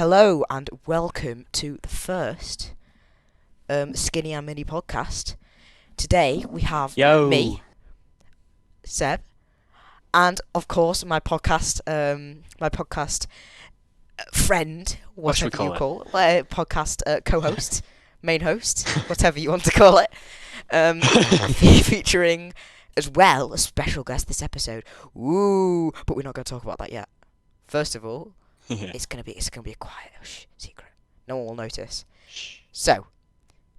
Hello and welcome to the first Skinny and Mini podcast. Today we have Yo. me, Seb, and of course my podcast friend, What should we whatever you call call it, podcast co-host, main host, whatever you want to call it, featuring as well a special guest this episode. Ooh, but we're not going to talk about that yet. First of all, it? it's gonna be a quiet secret. No one will notice. So,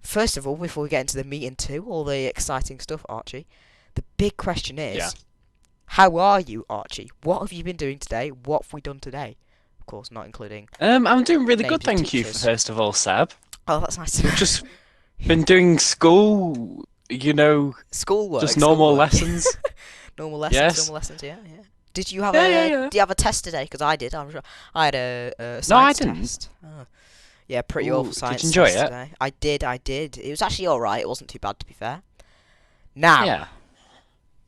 first of all, before we get into the meat and two, all the exciting stuff, Archie, the big question is, Yeah. how are you, Archie? What have you been doing today? What have we done today? Of course, not including I'm doing really named good, thank you, teachers. first of all, Seb. Oh, that's nice to know. Just been doing school, Schoolwork, just normal schoolwork. lessons. Normal lessons, Yes. normal lessons. Yeah, yeah. Did you have Yeah. Do you have a test today? Because I did. I'm sure I had a science No, I didn't. test. Oh. Yeah, pretty Ooh, awful did science you enjoy test it? today. I did. It was actually all right. It wasn't too bad, to be fair. Now, Yeah.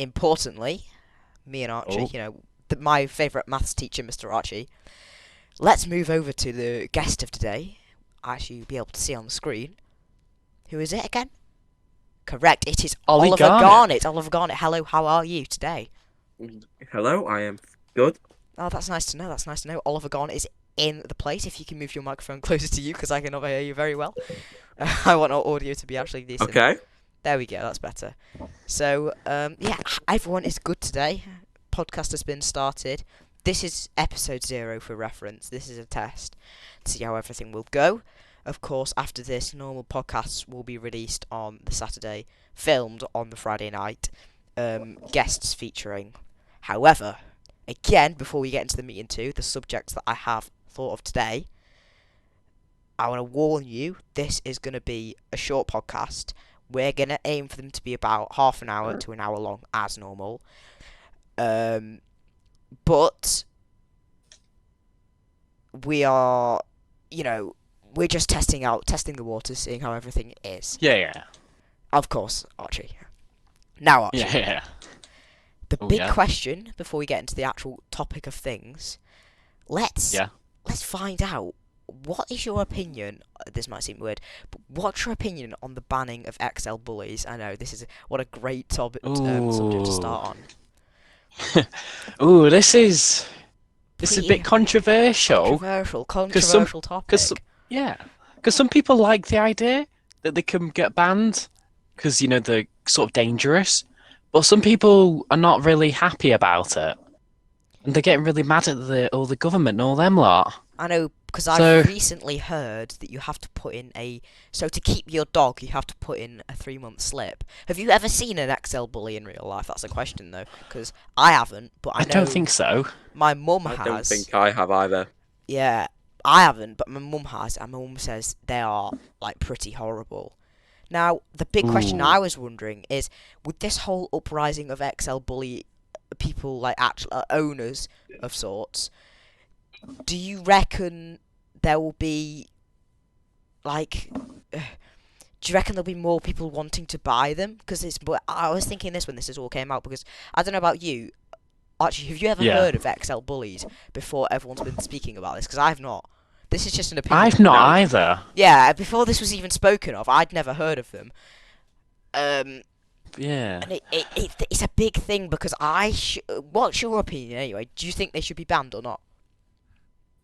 importantly, me and Archie, Oh. my favourite maths teacher, Mr. Archie. Let's move over to the guest of today. Actually, you'll be able to see on the screen. Who is it again? Correct. It is Ollie Oliver Garnett. Garnett. Oliver Garnett. Hello. How are you today? Hello, I am good. Oh, that's nice to know. That's nice to know. Oliver Garnett is in the place. If you can move your microphone closer to you, because I cannot hear you very well. I want our audio to be actually decent. Okay. There we go. That's better. So, yeah, everyone is good today. Podcast has been started. This is episode 0 for reference. This is a test to see how everything will go. Of course, after this, normal podcasts will be released on the Saturday, filmed on the Friday night. Guests featuring. However, again, before we get into the meat and two, the subjects that I have thought of today, I want to warn you, this is going to be a short podcast. We're going to aim for them to be about half an hour to an hour long, as normal. But we are, we're just testing the waters, seeing how everything is. Yeah. Of course, Archie. Now, Archie. Yeah. The Oh, big yeah. question before we get into the actual topic of things, let's find out, what is your opinion? This might seem weird, but what's your opinion on the banning of XL bullies? I know what a great subject to start on. Ooh, this is a Pretty bit controversial. Controversial topic. Because some people like the idea that they can get banned because they're sort of dangerous, but some people are not really happy about it, and they're getting really mad at the government and all them lot. I know, because So- I've recently heard that you have to put in so to keep your dog, you have to put in a 3-month slip. Have you ever seen an XL bully in real life? That's a question, though, because I haven't, but I know don't think so. my mum I has. don't think I have either. Yeah, I haven't, but my mum has, and my mum says they are, pretty horrible. Now, the big question Ooh. I was wondering is, with this whole uprising of XL bully people, actual owners of sorts, do you reckon there will be, do you reckon there'll be more people wanting to buy them? Because I was thinking this when this all came out, because I don't know about you, Archie, have you ever Yeah. heard of XL bullies before everyone's been speaking about this? Because I've not. This is just an opinion. I've not No. either. Yeah, before this was even spoken of, I'd never heard of them. Yeah. And it's a big thing, because what's your opinion anyway? Do you think they should be banned or not?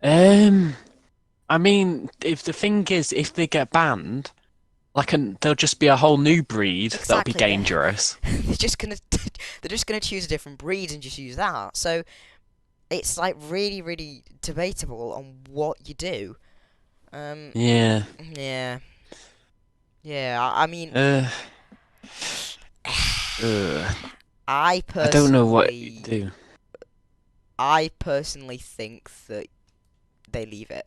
I mean, if they get banned, there'll just be a whole new breed that'll be Exactly, yeah. dangerous. they're just gonna choose a different breed and just use that. So it's really, really debatable on what you do. Yeah. Yeah. I mean, I I don't know what you do. I personally think that they leave it.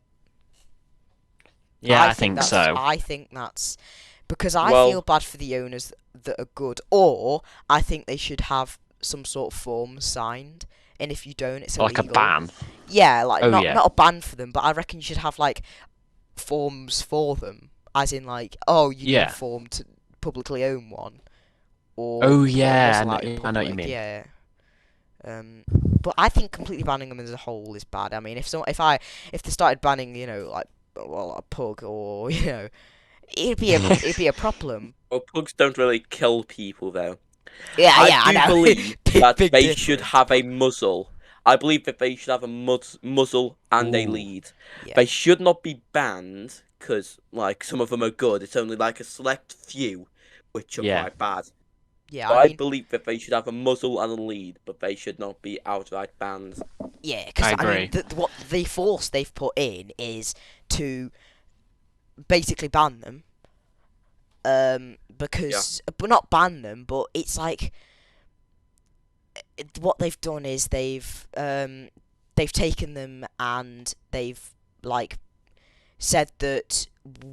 Yeah, I think so. I think that's because I Well- feel bad for the owners that are good, or I think they should have some sort of form signed, and if you don't, it's Like a illegal. ban. Yeah, Oh, not yeah. not a ban for them, but I reckon you should have forms for them, as in you Yeah. need a form to publicly own one, or Oh, put yeah, almost I know what you public, mean. Yeah. But I think completely banning them as a whole is bad. I mean, if they started banning, like, well, a pug, or it'd be a problem. Well, pugs don't really kill people, though. Yeah, I I do know. believe big, that big they should difference, have a but muzzle. I believe that they should have a muzzle and a Ooh. lead. yeah, They should not be banned because, like, some of them are good. It's only like a select few which are Yeah. quite bad. yeah. So I I mean, believe that they should have a muzzle and a lead, but they should not be outright banned. yeah, because I I mean, agree. what the force they've put in is to basically ban them. Because but not ban them, but it's like what they've done is they've taken them and they've like said that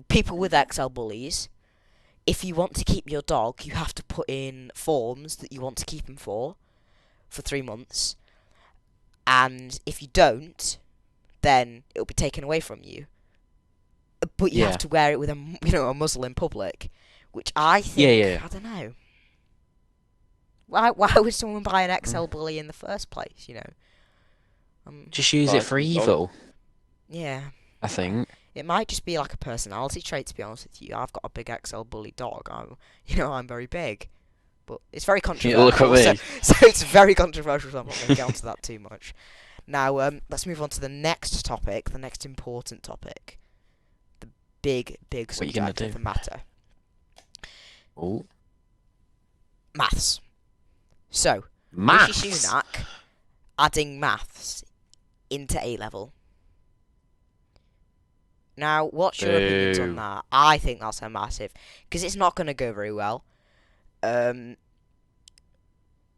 people with XL bullies, if you want to keep your dog, you have to put in forms that you want to keep him for 3 months, and if you don't, then it'll be taken away from you. But you Yeah. have to wear it with a muzzle in public, which I think Yeah. I don't know. Why would someone buy an XL bully in the first place? Just use it for Right, dog. evil, Yeah. I think. It might just be like a personality trait, to be honest with you. I've got a big XL bully dog. I'm very big, but it's very controversial. Look at me. So it's very controversial. So I'm not going to get onto that too much. Now, let's move on to the next topic, the next important topic, the big What are you gonna subject of do? the matter: Oh, maths. So, maths. Rishi Sunak adding maths into A level. Now, what's your opinions on Boo. that? I think that's a massive, because it's not going to go very well.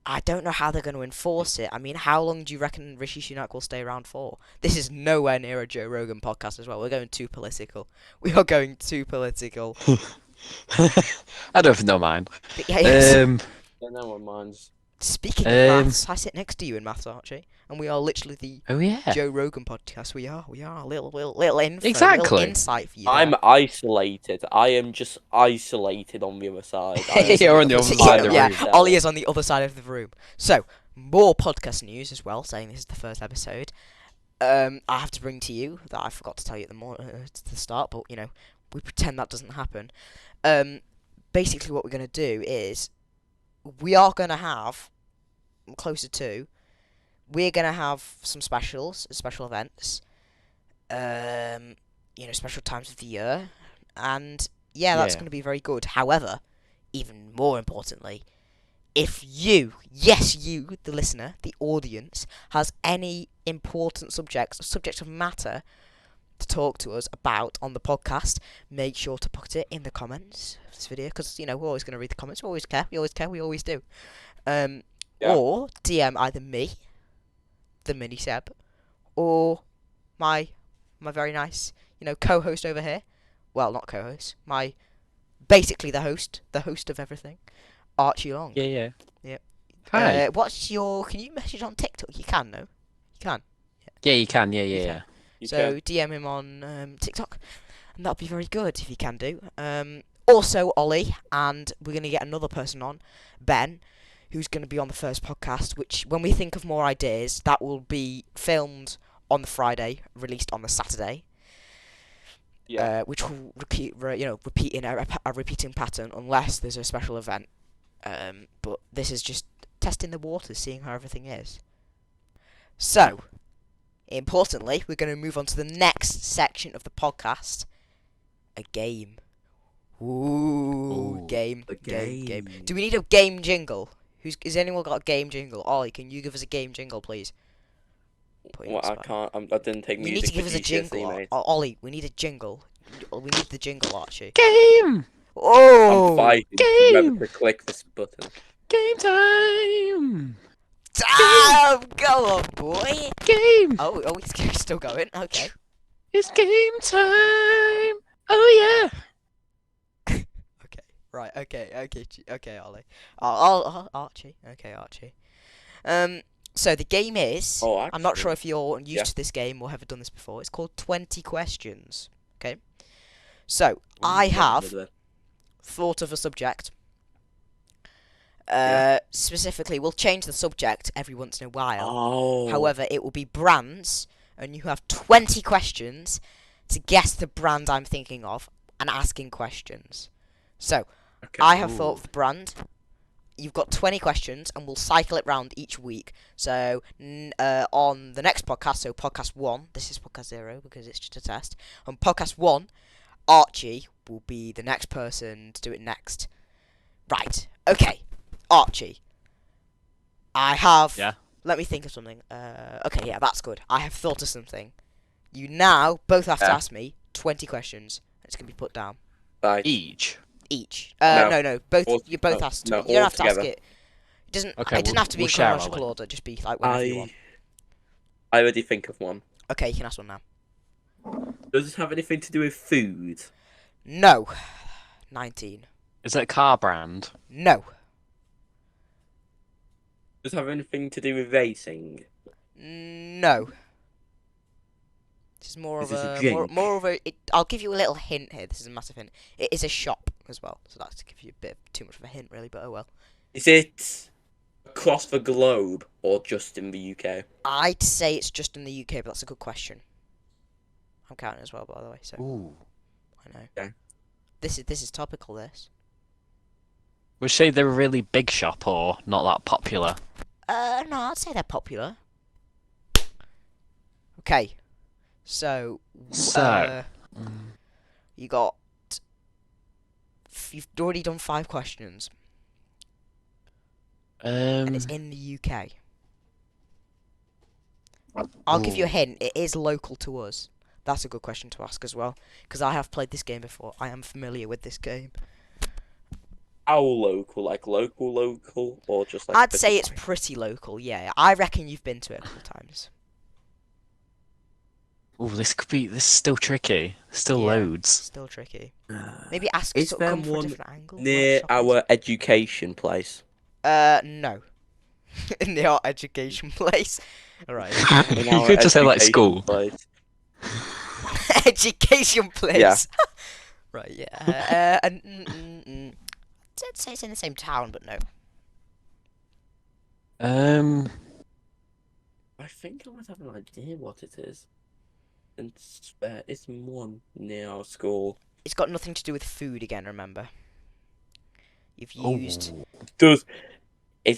I don't know how they're going to enforce it. I mean, how long do you reckon Rishi Sunak will stay around for? This is nowhere near a Joe Rogan podcast as well. We're going too political. We are going too political. I don't know mine. But yeah, yes. Yeah, no one minds. Speaking of maths, I sit next to you in maths, Archie, and we are literally the Oh yeah. Joe Rogan podcast. We are. Little info, Exactly. little insight for you. I'm isolated. I am just isolated on the other side. I am You're on the other side of the yeah, room. Ollie is on the other side of the room. So, more podcast news as well, saying this is the first episode. I have to bring to you that I forgot to tell you at the start, but we pretend that doesn't happen. Basically, what we're going to do is we are going to have we're going to have some special events, special times of the year, and that's Yeah. going to be very good. However, even more importantly, if you, the listener, the audience, has any important subject of matter to talk to us about on the podcast, make sure to put it in the comments of this video, because we're always going to read the comments. We always care. We always do. Or DM either me, the mini Seb, or my very nice co-host over here. Well, not co-host. Basically the host of everything, Archie Long. Yeah. Yep. Hi. Can you message on TikTok? You can, no? You can. Yeah, you can. Yeah. You So can. DM him on TikTok, and that'll be very good if you can do. Also Ollie, and we're going to get another person on, Ben, who's going to be on the first podcast, which when we think of more ideas, that will be filmed on the Friday, released on the Saturday. Yeah. Which will repeat in a repeating pattern unless there's a special event. But this is just testing the waters, seeing how everything is. So, importantly, we're going to move on to the next section of the podcast, a game. Ooh, game. a game. Do we need a game jingle? Has anyone got a game jingle? Ollie, can you give us a game jingle, please? Well, I can't. I didn't take You music. need to give us a for GCSE, jingle, mate. Ollie. We need a jingle. We need the jingle, Archie. Game. Oh, I'm fighting game. whether to click this button. Game time. damn! Go on, boy. Game. Oh, he's still going. Okay. It's game time. Oh yeah. Okay. Right. Okay, Ollie. Archie. Okay, Archie. So the game is. Oh, I'm not sure actually, if you're used yeah. to this game or have done this before. It's called 20 questions. Okay. So I have thought of a subject. Specifically, we'll change the subject every once in a while. Oh. However, it will be brands, and you have 20 questions to guess the brand I'm thinking of and asking questions. So, Okay. I have thought of the brand. You've got 20 questions, and we'll cycle it round each week. So, on the next podcast, so podcast 1, this is podcast 0 because it's just a test. On podcast 1, Archie will be the next person to do it next. Right, okay. Archie. I have... Yeah. Let me think of something. Okay, yeah, that's good. I have thought of something. You now both have to ask me 20 questions. It's going to be put down. Right. Each. No. Both. All- You both no, have to. no, You don't all have to ask together. it. It doesn't. Okay, It doesn't have to be we'll in share our chronological link. order. Just be like whenever you want. I already think of one. Okay, you can ask one now. Does it have anything to do with food? No. 19. Is it a car brand? No. Does it have anything to do with racing? No. This is more Is of this a a drink? more of a. I'll give you a little hint here. This is a massive hint. It is a shop as well, so that's to give you a bit too much of a hint, really. But oh well. Is it across the globe or just in the UK? I'd say it's just in the UK, but that's a good question. I'm counting as well, by the way. So Ooh. I know. Okay. This is topical. This. Would you say they're a really big shop or not that popular? No, I'd say they're popular. Okay, so So, you got. You've already done 5 questions, and it's in the UK. I'll give you a hint. It is local to us. That's a good question to ask as well, because I have played this game before. I am familiar with this game. How local? Like local, or just like? I'd say it's pretty local. Yeah, I reckon you've been to it a couple times. Ooh, this is still tricky. Still Yeah. loads. Still tricky. Maybe ask. Is Sort there of come from a one different angle. near Like shopping. our education place? No. In the art education place. Alright. In You our could just say like education school. place. Education place. Yeah. Right, yeah. I'd say it's in the same town, but no. I think I might have an idea what it is. And it's one near our school. It's got nothing to do with food again, remember? You've used... Is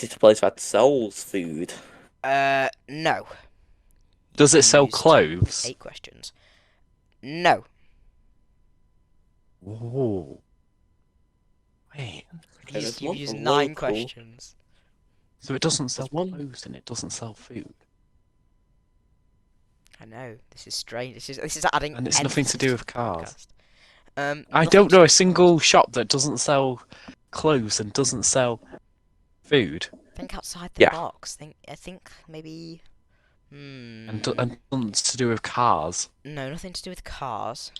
it a place that sells food? No. Does it sell Used clothes? 8 questions. No. Ooh. Wait. Okay, there's You've one used for 9 local. questions. So it doesn't sell There's one- clothes and it doesn't sell food. I know, this is strange. This is adding... And it's nothing to do emphasis with the cars. podcast. I Nothing don't to know do a with single shop that doesn't sell clothes and doesn't sell food. Think outside the Yeah. box. I think maybe... And nothing to do with cars. No, nothing to do with cars.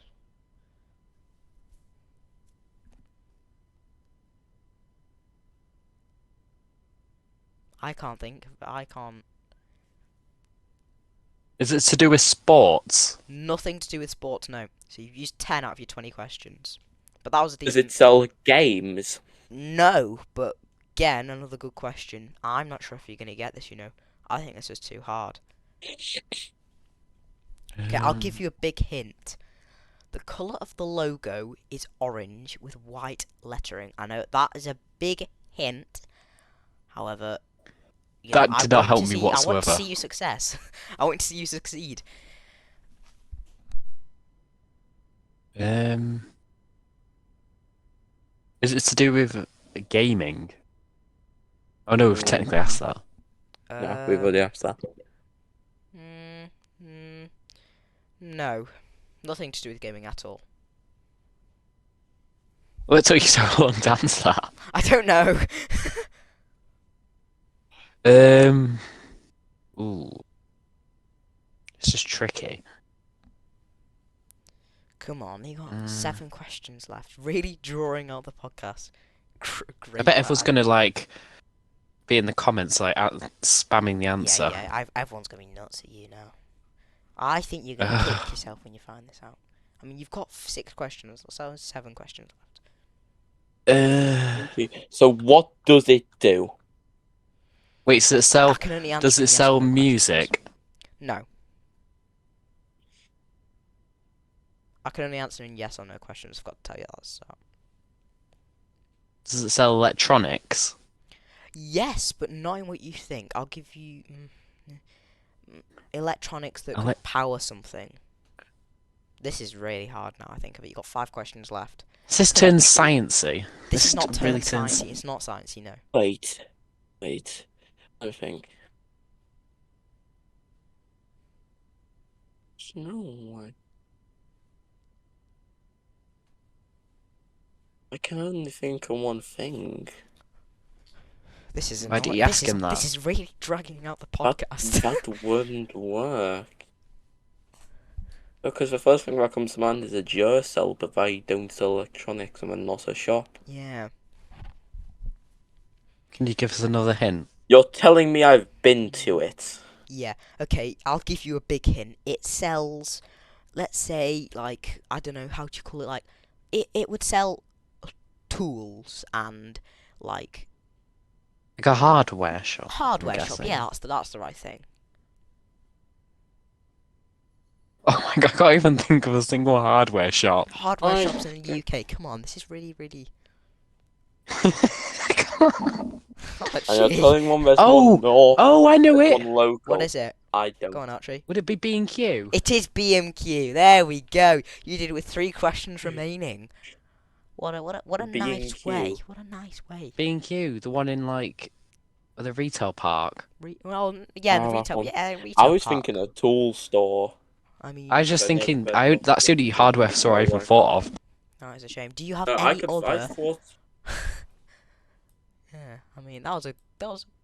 I can't think. I can't. Is it to do with sports? Nothing to do with sports, no. So you've used 10 out of your 20 questions. But that was a Does decent... it sell games? No, but again, another good question. I'm not sure if you're going to get this, you know. I think this is too hard. Okay, I'll give you a big hint. The colour of the logo is orange with white lettering. I know that is a big hint. However, you know, That I did not want help to me see- I want to whatsoever. see you success. I want to see you succeed. Is it to do with gaming? Oh no, we've technically asked that. No, we've already asked that. No, nothing to do with gaming at all. Well, it took you so long to answer that. I don't know. Ooh. It's just tricky. Come on, you got 7 questions left. Really drawing out the podcast. Great. I bet everyone's man. gonna like be in the comments like spamming the answer. Yeah. Everyone's gonna be nuts at you now. I think you're gonna kick yourself when you find this out. I mean, you've got 6 questions, so 7 questions left. So what does it do? Wait, so I can only answer does in it yes or sell no questions. music? No. I can only answer in yes or no questions. I've got to tell you that. So. Does it sell electronics? Yes, but knowing what you think, I'll give you electronics that could power something. This is really hard now. I think of it. You've got 5 questions left. This turns sciencey. This is not turned really turns. sciencey. It's not sciencey, no. Wait. I think. No. I can only think of one thing. This is Why did annoying. you ask him that? This is really dragging out the podcast. That wouldn't work. Because the first thing that comes to mind is a Duracell, but they don't sell electronics and they're not a shop. Yeah. Can you give us another hint? You're telling me I've been to it. Yeah. Okay, I'll give you a big hint. It sells, let's say, like, I don't know, how do you call it? Like, it would sell tools and, like Like a hardware shop. hardware I'm shop. guessing. Yeah, that's the right thing. Oh my god, I can't even think of a single hardware shop. Hardware shops in the UK. Come on, this is really. And you're telling one there's Oh! one north, Oh, I knew one it! local. What is it? I don't. Go on, Archie. Would it be B&Q? It is BMQ. There we go. You did it with 3 questions remaining. What a nice B&Q. way. What a nice way. B&Q, the one in like the retail park. Well, yeah, the Oh, retail. one. Yeah, retail. I was park. thinking a tool store. I mean, I was just But they- thinking, but that's the only hardware store I even thought of. that is a shame. Do you have I any other? I thought. Yeah, I mean that was a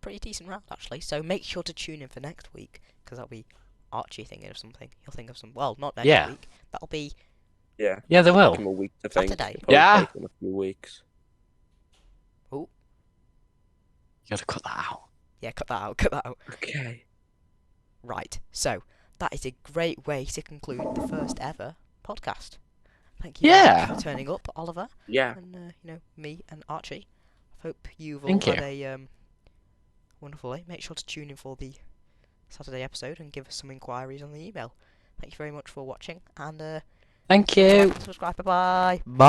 pretty decent round actually. So make sure to tune in for next week because that'll be Archie thinking of something. He'll think of some. Well, not next Yeah. week. That'll be Yeah. Yeah, they will. Take him a week to think. Saturday. It'll probably Yeah. take him a few weeks. You gotta cut that out. yeah. Cut that out. Cut that out. Okay. Right. So that is a great way to conclude the first ever podcast. Thank you very Yeah. much for turning up, Oliver, Yeah. and me and Archie. I hope you've all Thank had you. a wonderful day. Make sure to tune in for the Saturday episode and give us some inquiries on the email. Thank you very much for watching and Thank you. subscribe. Bye bye. Bye.